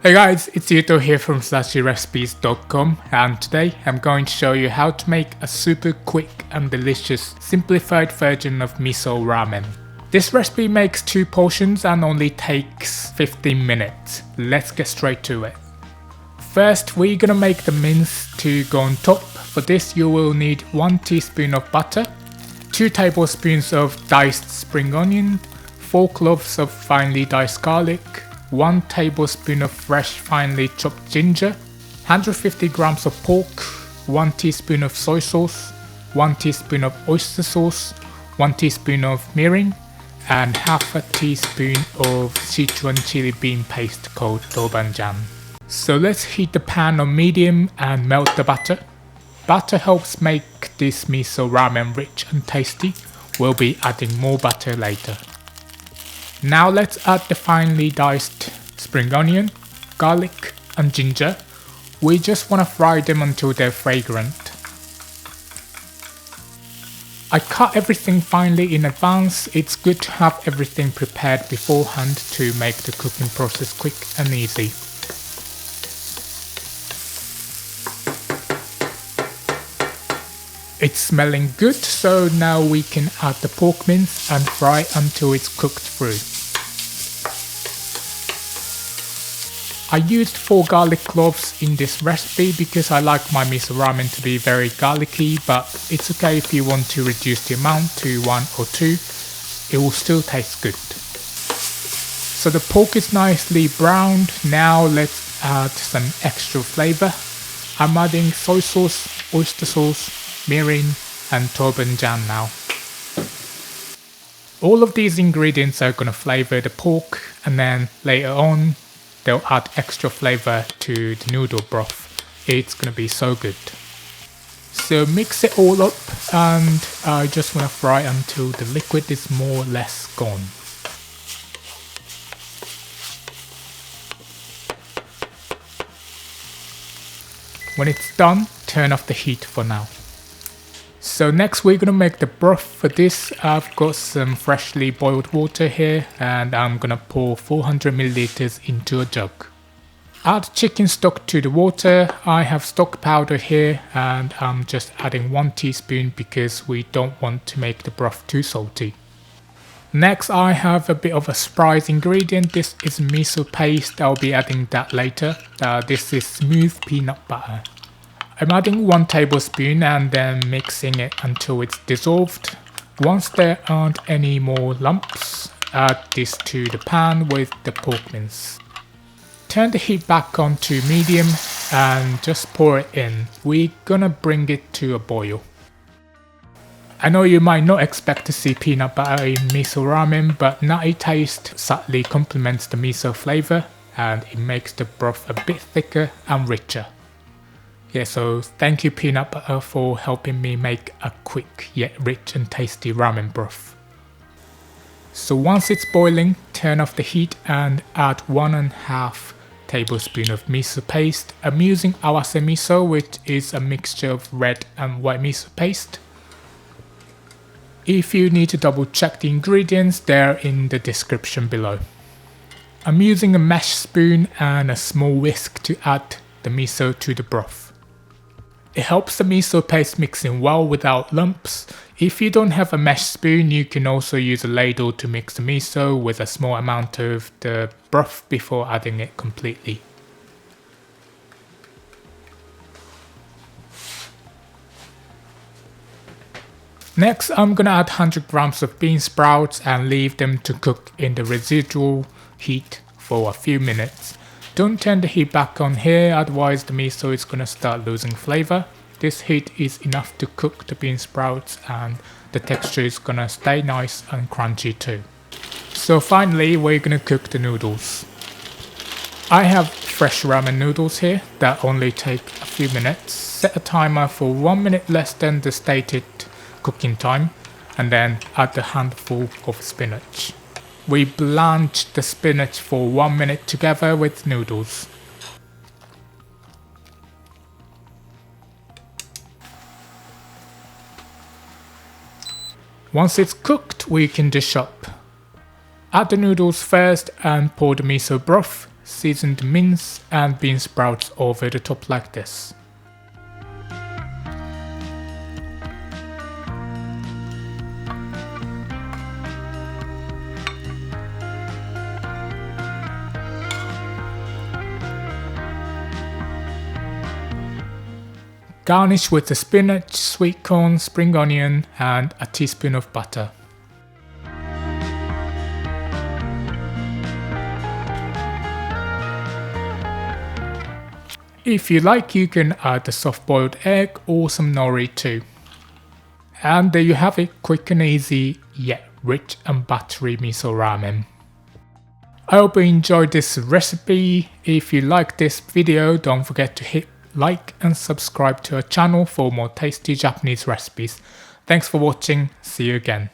Hey guys, it's Yuto here from slashyrecipes.com, and today I'm going to show you how to make a super quick and delicious simplified version of miso ramen. This recipe makes 2 portions and only takes 15 minutes. Let's get straight to it. First, we're gonna make the mince to go on top. For this you will need 1 teaspoon of butter, 2 tablespoons of diced spring onion, 4 cloves of finely diced garlic, 1 tablespoon of fresh finely chopped ginger, 150 grams of pork, 1 teaspoon of soy sauce, 1 teaspoon of oyster sauce, 1 teaspoon of mirin, and half a teaspoon of Sichuan chili bean paste called tobanjan. So let's heat the pan on medium and melt the butter. Butter helps make this miso ramen rich and tasty. We'll be adding more butter later. Now let's add the finely diced spring onion, garlic and ginger. We just want to fry them until they're fragrant. I cut everything finely in advance. It's good to have everything prepared beforehand to make the cooking process quick and easy. It's smelling good, so now we can add the pork mince and fry until it's cooked through. I used 4 garlic cloves in this recipe because I like my miso ramen to be very garlicky, but it's okay if you want to reduce the amount to 1 or 2, it will still taste good. So the pork is nicely browned. Now let's add some extra flavor. I'm adding soy sauce, oyster sauce, mirin and tobanjan now. All of these ingredients are going to flavor the pork, and then later on they'll add extra flavor to the noodle broth. It's going to be so good. So mix it all up, and I just want to fry until the liquid is more or less gone. When it's done, turn off the heat for now. So next we're gonna make the broth. For this I've got some freshly boiled water here, and I'm gonna pour 400 milliliters into a jug. Add chicken stock to the water. I have stock powder here, and I'm just adding 1 teaspoon because we don't want to make the broth too salty. Next I have a bit of a surprise ingredient. This is miso paste. I'll be adding that later. This is smooth peanut butter. I'm adding 1 tablespoon and then mixing it until it's dissolved. Once there aren't any more lumps, add this to the pan with the pork mince. Turn the heat back on to medium and just pour it in. We're gonna bring it to a boil. I know you might not expect to see peanut butter in miso ramen, but nutty taste subtly complements the miso flavor and it makes the broth a bit thicker and richer. Yeah, so thank you peanut butter for helping me make a quick yet rich and tasty ramen broth. So once it's boiling, turn off the heat and add 1.5 tablespoon of miso paste. I'm using awase miso, which is a mixture of red and white miso paste. If you need to double check the ingredients, they're in the description below. I'm using a mesh spoon and a small whisk to add the miso to the broth. It helps the miso paste mix in well without lumps. If you don't have a mesh spoon, you can also use a ladle to mix the miso with a small amount of the broth before adding it completely. Next, I'm gonna add 100 grams of bean sprouts and leave them to cook in the residual heat for a few minutes. Don't turn the heat back on here, otherwise the miso is gonna start losing flavor. This heat is enough to cook the bean sprouts and the texture is gonna stay nice and crunchy too. So finally we're gonna cook the noodles. I have fresh ramen noodles here that only take a few minutes. Set a timer for 1 minute less than the stated cooking time, and then add a handful of spinach. We blanch the spinach for 1 minute together with noodles. Once it's cooked, we can dish up. Add the noodles first and pour the miso broth. seasoned mince and bean sprouts over the top like this. Garnish with the spinach, sweet corn, spring onion and a teaspoon of butter. If you like, you can add a soft boiled egg or some nori too. And there you have it, quick and easy yet rich and buttery miso ramen. I hope you enjoyed this recipe. If you like this video, don't forget to hit like and subscribe to our channel for more tasty Japanese recipes. Thanks for watching, see you again.